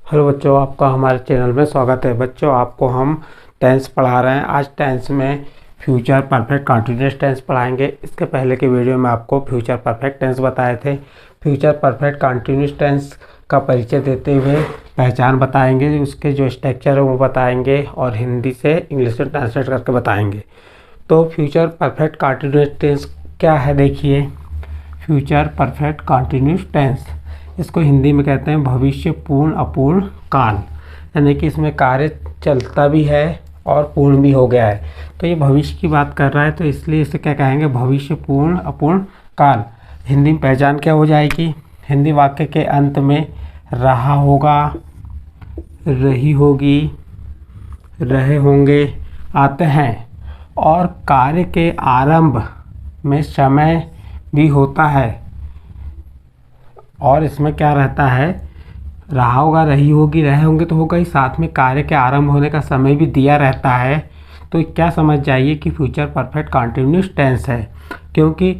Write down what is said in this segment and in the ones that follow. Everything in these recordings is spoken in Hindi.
हेलो बच्चों, आपका हमारे चैनल में स्वागत है। बच्चों, आपको हम टेंस पढ़ा रहे हैं। आज टेंस में फ्यूचर परफेक्ट कंटिन्यूअस टेंस पढ़ाएंगे। इसके पहले के वीडियो में आपको फ्यूचर परफेक्ट टेंस बताए थे। फ्यूचर परफेक्ट कंटिन्यूअस टेंस का परिचय देते हुए पहचान बताएंगे, उसके जो स्ट्रक्चर है वो बताएंगे और हिंदी से इंग्लिश में ट्रांसलेट करके बताएंगे। तो फ्यूचर परफेक्ट कंटिन्यूअस टेंस क्या है, देखिए। फ्यूचर परफेक्ट कंटिन्यूअस टेंस, इसको हिंदी में कहते हैं भविष्य पूर्ण अपूर्ण काल, यानी कि इसमें कार्य चलता भी है और पूर्ण भी हो गया है। तो ये भविष्य की बात कर रहा है, तो इसलिए इसे क्या कहेंगे, भविष्य पूर्ण अपूर्ण काल। हिंदी में पहचान क्या हो जाएगी, हिंदी वाक्य के अंत में रहा होगा, रही होगी, रहे होंगे आते हैं और कार्य के आरंभ में समय भी होता है। और इसमें क्या रहता है, रहा होगा, रही होगी, रहे होंगे तो होगा ही, साथ में कार्य के आरंभ होने का समय भी दिया रहता है। तो क्या समझ जाइए कि फ्यूचर परफेक्ट कंटिन्यूअस टेंस है, क्योंकि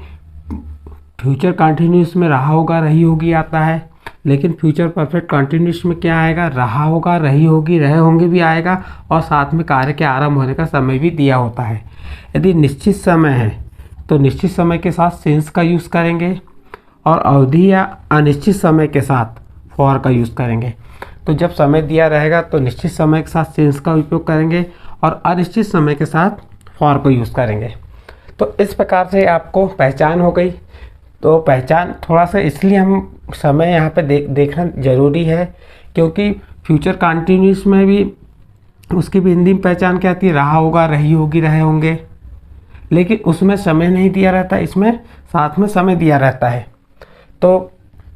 फ्यूचर कंटिन्यूअस में रहा होगा, रही होगी आता है, लेकिन फ्यूचर परफेक्ट कंटिन्यूअस में क्या आएगा, रहा होगा, रही होगी, रहे होंगे भी आएगा और साथ में कार्य के आरंभ होने का समय भी दिया होता है। यदि निश्चित समय है तो निश्चित समय के साथ सिंस का यूज़ करेंगे और अवधि या अनिश्चित समय के साथ फॉर का यूज़ करेंगे। तो जब समय दिया रहेगा तो निश्चित समय के साथ सिंस का उपयोग करेंगे और अनिश्चित समय के साथ फॉर को यूज़ करेंगे। तो इस प्रकार से आपको पहचान हो गई। तो पहचान थोड़ा सा इसलिए हम समय यहाँ पे देखना ज़रूरी है, क्योंकि फ्यूचर कंटिन्यूअस में भी उसकी भी हिंदी में पहचान क्या आती है, रहा होगा, रही होगी, रहे होंगे, लेकिन उसमें समय नहीं दिया रहता, इसमें साथ में समय दिया रहता है। तो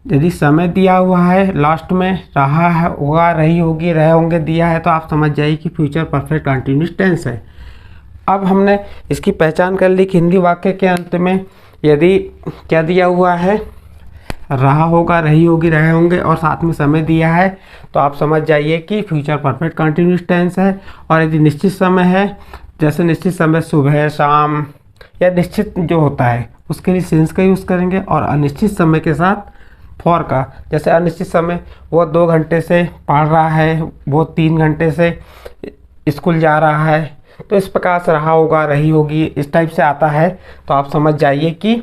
यदि समय दिया हुआ है, लास्ट में रहा है होगा, रही होगी, रहे होंगे दिया है, तो आप समझ जाइए कि फ्यूचर परफेक्ट कंटिन्यूअस टेंस है। अब हमने इसकी पहचान कर ली कि हिंदी वाक्य के अंत में यदि क्या दिया हुआ है, रहा होगा, रही होगी, रहे होंगे और साथ में समय दिया है, तो आप समझ जाइए कि फ्यूचर परफेक्ट कंटिन्यूअस टेंस है। और यदि निश्चित समय है, जैसे निश्चित समय सुबह, शाम या निश्चित जो होता है, उसके लिए सिंस का यूज़ करेंगे और अनिश्चित समय के साथ फॉर का। जैसे अनिश्चित समय, वो 2 घंटे से पढ़ रहा है, वो 3 घंटे से स्कूल जा रहा है, तो इस प्रकार से रहा होगा, रही होगी, इस टाइप से आता है। तो आप समझ जाइए कि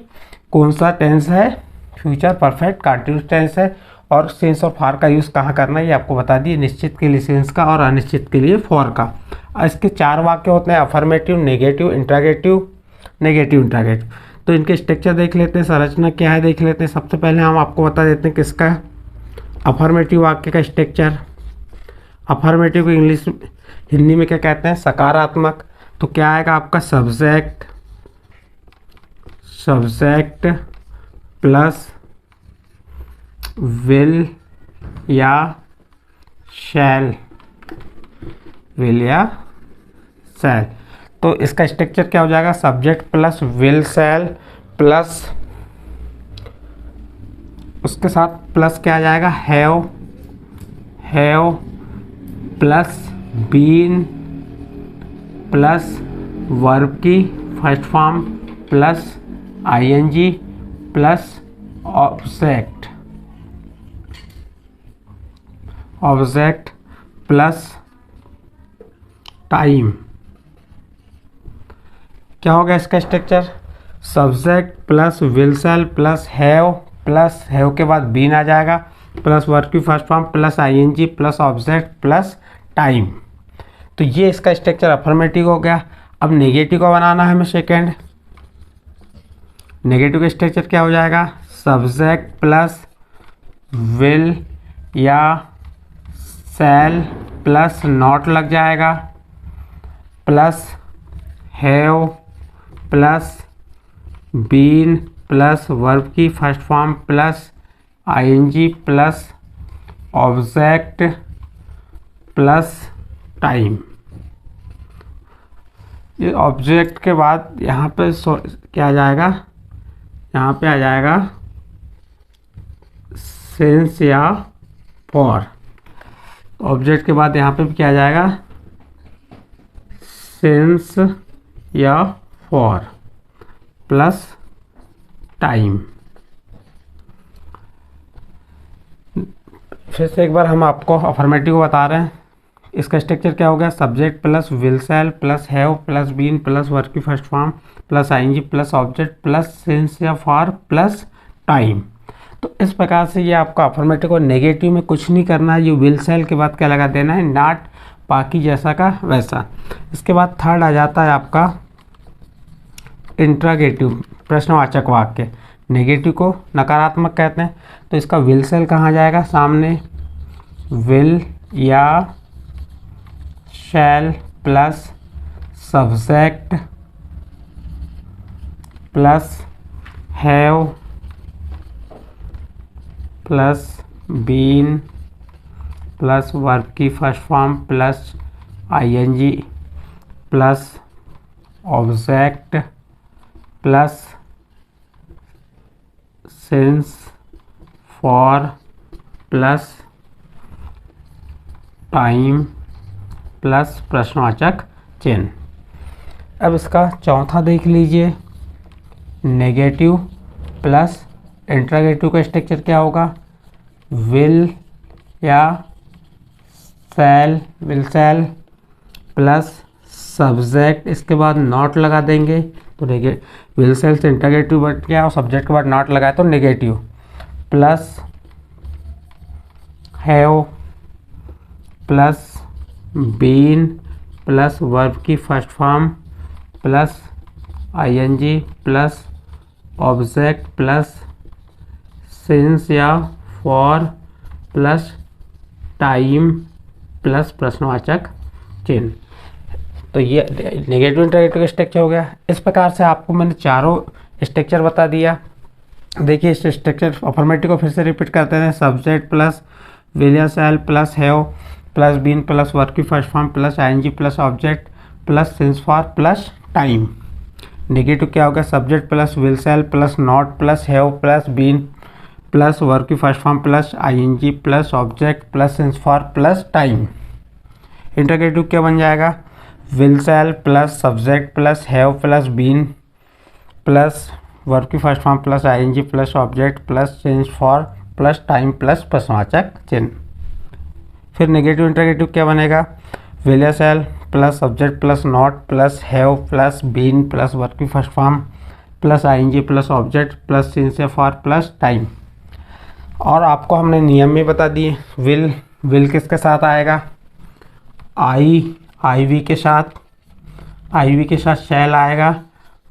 कौन सा टेंस है, फ्यूचर परफेक्ट कंटिन्यूअस टेंस है। और सिंस और फॉर का यूज़ कहाँ करना है ये आपको बता दिए, निश्चित के लिए सिंस का और अनिश्चित के लिए फॉर का। इसके 4 वाक्य होते हैं, affirmative, negative, interrogative, negative interrogative. तो इनके स्ट्रक्चर देख लेते हैं, संरचना क्या है देख लेते हैं। सबसे पहले हम आपको बता देते हैं किसका, अफर्मेटिव वाक्य का स्ट्रक्चर। अफर्मेटिव को इंग्लिश हिंदी में क्या कहते हैं, सकारात्मक। तो क्या आएगा आपका, सब्जेक्ट, सब्जेक्ट प्लस विल या शैल, विल या शैल। तो इसका स्ट्रक्चर क्या हो जाएगा, subject plus will shall plus उसके साथ प्लस क्या आ जाएगा, have, have plus been plus verb की first form plus ING plus object, object plus time. क्या होगा इसका structure, subject plus will shall plus have के बाद बीन आ जाएगा प्लस वर्ब की first form plus ING plus object plus time. तो ये इसका स्ट्रक्चर अफर्मेटिव हो गया। अब नेगेटिव का बनाना है हमें सेकेंड। नेगेटिव का स्ट्रक्चर क्या हो जाएगा, सब्जेक्ट प्लस विल या शैल प्लस नॉट लग जाएगा plus have plus been plus verb की first form plus ING plus object plus time. ये ऑब्जेक्ट के बाद यहाँ पे क्या आ जाएगा, यहाँ पे आ जाएगा सिंस या फॉर। ऑब्जेक्ट के बाद यहाँ पे भी क्या आ जाएगा, सिंस या फॉर प्लस टाइम। फिर से एक बार हम आपको अफर्मेटिव को बता रहे हैं। इसका स्ट्रक्चर क्या हो गया, subject plus will shall plus have plus been plus verb की first form plus ING plus object plus since या फॉर प्लस टाइम। तो इस प्रकार से ये आपका अफर्मेटिव को नेगेटिव में कुछ नहीं करना है, ये विल शैल के बाद क्या लगा देना है, नॉट, बाकी जैसा का वैसा। इसके बाद थर्ड आ जाता है आपका इंट्रोगेटिव, प्रश्नवाचक वाक्य। नेगेटिव को नकारात्मक कहते हैं, तो इसका विल शैल कहाँ जाएगा, सामने विल या shall plus subject plus have plus been plus verb की first form plus ING plus object plus since for plus time plus प्रश्नवाचक चिन्ह। अब इसका चौथा देख लीजिए, नेगेटिव प्लस इंट्रोगेटिव का स्ट्रक्चर क्या होगा, विल या shall, will shall plus subject, इसके बाद नॉट लगा देंगे तो विल शैल से इंट्रोगेटिव बट गया और सब्जेक्ट के बाद नॉट लगाए तो negative, plus have plus been plus verb की first form plus ING plus object plus since या फॉर प्लस टाइम प्लस प्रश्नवाचक चिन्ह। तो ये नेगेटिव इंट्रोगेटिव का स्ट्रक्चर हो गया। इस प्रकार से आपको मैंने चारों स्ट्रक्चर बता दिया। देखिए इस स्ट्रक्चर अफर्मेटिव को फिर से रिपीट करते हैं, सब्जेक्ट प्लस विल या shall plus have plus been plus verb की first form plus ING plus object plus since for plus time. Negative क्या होगा, subject plus will shall plus not plus have plus been plus verb की first form plus ING plus object plus since for plus time. Interrogative क्या बन जाएगा, will shall plus subject plus have plus been plus verb की first form plus ING plus object plus since for plus time plus प्रश्नवाचक चिन्ह। फिर नेगेटिव इंट्रोगेटिव क्या बनेगा, विल या shall plus subject plus not plus have plus been plus verb की first form plus ING plus object plus since या फॉर प्लस टाइम। और आपको हमने नियम में बता दिए, विल किसके साथ आएगा, आईवी के साथ शैल आएगा,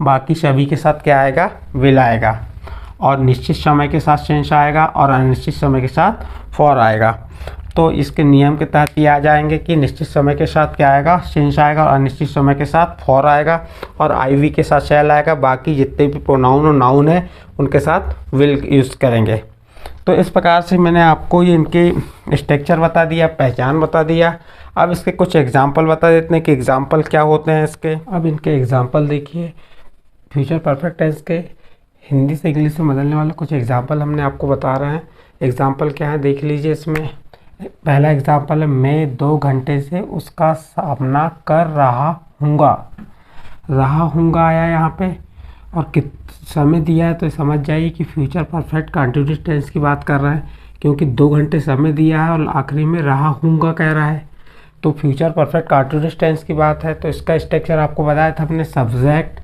बाकी सभी के साथ क्या आएगा, विल आएगा, और निश्चित समय के साथ सिंस आएगा और अनिश्चित समय के साथ फॉर आएगा। तो इसके नियम के तहत ये आ जाएंगे कि निश्चित समय के साथ क्या आएगा, सिंस आएगा, और अनिश्चित समय के साथ फॉर आएगा, और आईवी के साथ शैल आएगा, बाकी जितने भी प्रोनाउन और नाउन है उनके साथ विल यूज़ करेंगे। तो इस प्रकार से मैंने आपको ये इनके स्ट्रक्चर बता दिया, पहचान बता दिया। अब इसके कुछ एग्जाम्पल बता देते हैं कि एग्जाम्पल क्या होते हैं इसके। अब इनके एग्जाम्पल देखिए, फ्यूचर परफेक्ट टेंस के हिंदी से इंग्लिश में बदलने वाले कुछ एग्जाम्पल हमने आपको बता रहे हैं। एग्जाम्पल क्या है देख लीजिए। इसमें पहला एग्जाम्पल है, मैं 2 घंटे से उसका सामना कर रहा हूँगा आया यहाँ पे, और कित समय दिया है तो समझ जाइए कि फ्यूचर परफेक्ट कंटिन्यूअस टेंस की बात कर रहा है, क्योंकि 2 घंटे समय दिया है और आखिरी में रहा हूँगा कह रहा है, तो फ्यूचर परफेक्ट कंटिन्यूअस टेंस की बात है। तो इसका स्ट्रक्चर आपको बताया था हमने, सब्जेक्ट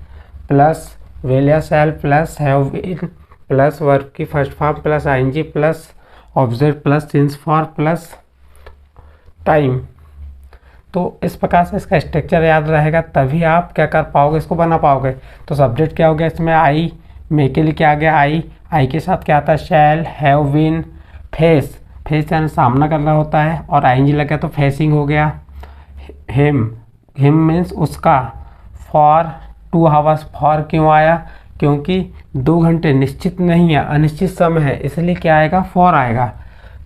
प्लस विल या shall plus have been plus verb की first form plus ING plus object plus since for plus time. तो इस प्रकार से इसका स्ट्रक्चर याद रहेगा, तभी आप क्या कर पाओगे, इसको बना पाओगे। तो सब्जेक्ट क्या हो गया इसमें, आई, मैं के लिए क्या आ गया, आई के साथ क्या आता है, शैल, हैव बीन, फेस यानी सामना करना होता है, और आईएनजी लग गया तो फेसिंग हो गया। हिम मीन्स उसका, फॉर 2 आवर्स, फॉर क्यों आया, क्योंकि 2 घंटे निश्चित नहीं है, अनिश्चित समय है, इसलिए क्या आएगा, फॉर आएगा।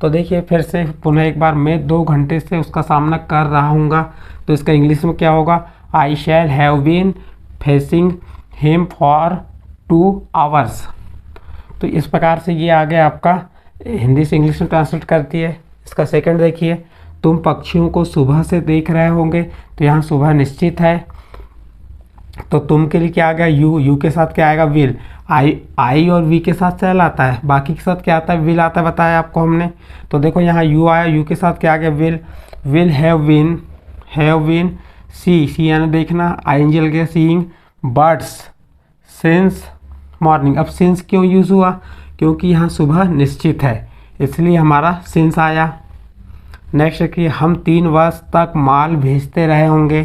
तो देखिए फिर से पुनः एक बार, मैं 2 घंटे से उसका सामना कर रहा हूँगा, तो इसका इंग्लिश में क्या होगा, I shall have been facing him for 2 hours. तो इस प्रकार से ये आगे आपका हिंदी से इंग्लिश में ट्रांसलेट करती है। इसका सेकंड देखिए, तुम पक्षियों को सुबह से देख रहे होंगे, तो यहाँ सुबह निश्चित है, तो तुम के लिए क्या आ गया, यू के साथ क्या आएगा, विल, आई और वी के साथ शैल आता है, बाकी के साथ क्या आता है, विल आता है, बताया आपको हमने। तो देखो यहाँ यू आया, यू के साथ क्या आ गया, विल हैव बीन सी यानी देखना, आईएनजी लग गया, सीइंग बर्ड्स सिंस मॉर्निंग। अब सिंस क्यों यूज़ हुआ, क्योंकि यहाँ सुबह निश्चित है, इसलिए हमारा सिंस आया। नेक्स्ट देखिए, हम 3 वर्ष तक माल भेजते रहे होंगे,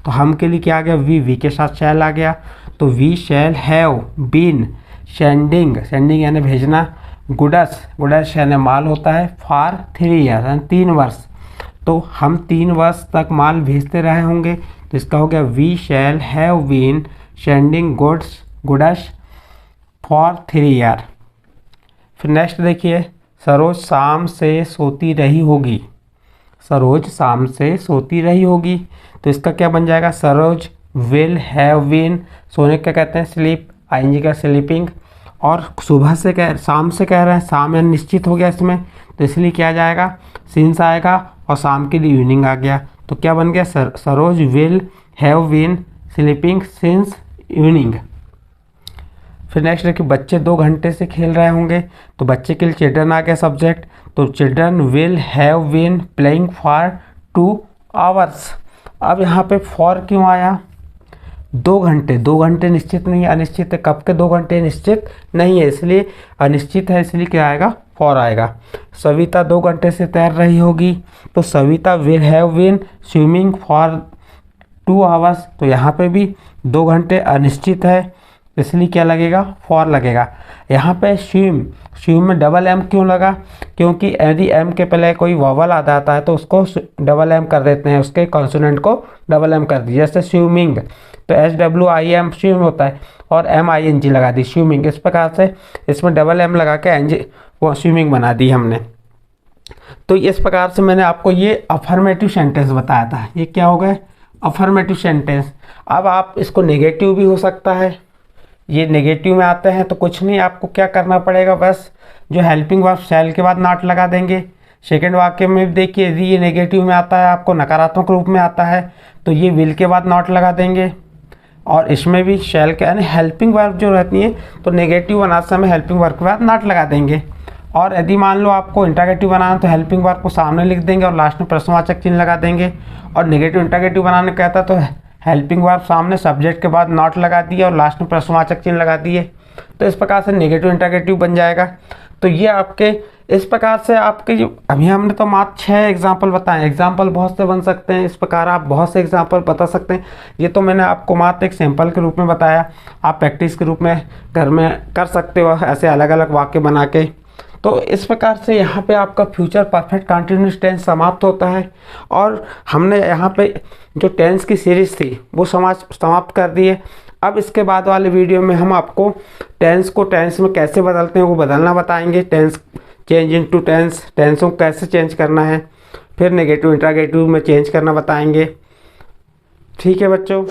तो हम के लिए क्या आ गया, वी के साथ शैल आ गया, तो we shall have been sending यानी भेजना, गुड्स यानी माल होता है, फॉर 3 ईयर यानी 3 वर्ष, तो हम 3 वर्ष तक माल भेजते रहे होंगे, तो इसका हो गया we shall have been sending goods for 3 year. फिर नेक्स्ट देखिए, सरोज शाम से सोती रही होगी, सरोज शाम से सोती रही होगी, तो इसका क्या बन जाएगा, सरोज विल हैव बीन, सोने का कहते हैं स्लीप, आईएनजी का स्लीपिंग, और सुबह से शाम से कह रहे हैं, शाम यानी निश्चित हो गया इसमें, तो इसलिए क्या जाएगा, सिंस आएगा, और शाम के लिए इवनिंग आ गया, तो क्या बन गया, Saroj will have been sleeping since evening. फिर नेक्स्ट देखिए, बच्चे 2 घंटे से खेल रहे होंगे, तो बच्चे के लिए चिल्ड्रन आ गया सब्जेक्ट, तो children will have been playing for 2 hours. अब यहाँ पे फॉर क्यों आया, 2 घंटे निश्चित नहीं है, अनिश्चित है, कब के 2 घंटे निश्चित नहीं है, इसलिए अनिश्चित है, इसलिए क्या आएगा, फॉर आएगा। सविता 2 घंटे से तैर रही होगी, तो Savita will have been swimming for 2 hours, तो यहाँ पे भी 2 घंटे अनिश्चित है, इसलिए क्या लगेगा, फॉर लगेगा। यहाँ पे स्विम में डबल एम क्यों लगा, क्योंकि यदि एम के पहले कोई वॉवल आ जाता है तो उसको डबल एम कर देते हैं, उसके कॉन्सोनेंट को डबल एम कर दी, जैसे स्विमिंग, तो SWIM स्विम होता है, और MING लगा दी स्विमिंग, इस प्रकार से इसमें डबल एम लगा के एनजी वो स्विमिंग बना दी हमने। तो इस प्रकार से मैंने आपको ये अफर्मेटिव सेंटेंस बताया था, ये क्या हो गए, अफर्मेटिव सेंटेंस। अब आप इसको नेगेटिव भी हो सकता है, ये नेगेटिव में आते हैं, तो कुछ नहीं, आपको क्या करना पड़ेगा, बस जो हेल्पिंग वर्ब शैल के बाद नॉट लगा देंगे। सेकंड वाक्य में भी देखिए, यदि ये नेगेटिव में आता है, आपको नकारात्मक रूप में आता है, तो ये विल के बाद नॉट लगा देंगे, और इसमें भी शैल के यानी हेल्पिंग वर्ब जो रहती है, तो नेगेटिव बनाते समय हेल्पिंग वर्ब के बाद नॉट लगा देंगे। और यदि मान लो आपको इंटरोगेटिव बनाना, तो हेल्पिंग वर्ब को सामने लिख देंगे और लास्ट में प्रश्नवाचक चिन्ह लगा देंगे। और नेगेटिव इंटरोगेटिव बनाने कहता तो हेल्पिंग वर्ब सामने सब्जेक्ट के बाद नॉट लगा दिए और लास्ट में प्रश्नवाचक चिन्ह लगा दिए, तो इस प्रकार से नेगेटिव इंटरोगेटिव बन जाएगा। तो ये आपके इस प्रकार से आपके जो अभी हमने तो मात्र 6 एग्जाम्पल बताए, एग्जाम्पल बहुत से बन सकते हैं, इस प्रकार आप बहुत से एग्जाम्पल बता सकते हैं। ये तो मैंने आपको मात्र एक सैंपल के रूप में बताया, आप प्रैक्टिस के रूप में घर में कर सकते हो ऐसे अलग अलग वाक्य बना के। तो इस प्रकार से यहाँ पे आपका फ्यूचर परफेक्ट कंटिन्यूअस टेंस समाप्त होता है। और हमने यहाँ पे जो टेंस की सीरीज़ थी वो समाप्त कर दी है। अब इसके बाद वाले वीडियो में हम आपको टेंस को टेंस में कैसे बदलते हैं वो बदलना बताएंगे, टेंस चेंज इनटू टेंसों को कैसे चेंज करना है, फिर नेगेटिव इंटरोगेटिव में चेंज करना बताएंगे। ठीक है बच्चों।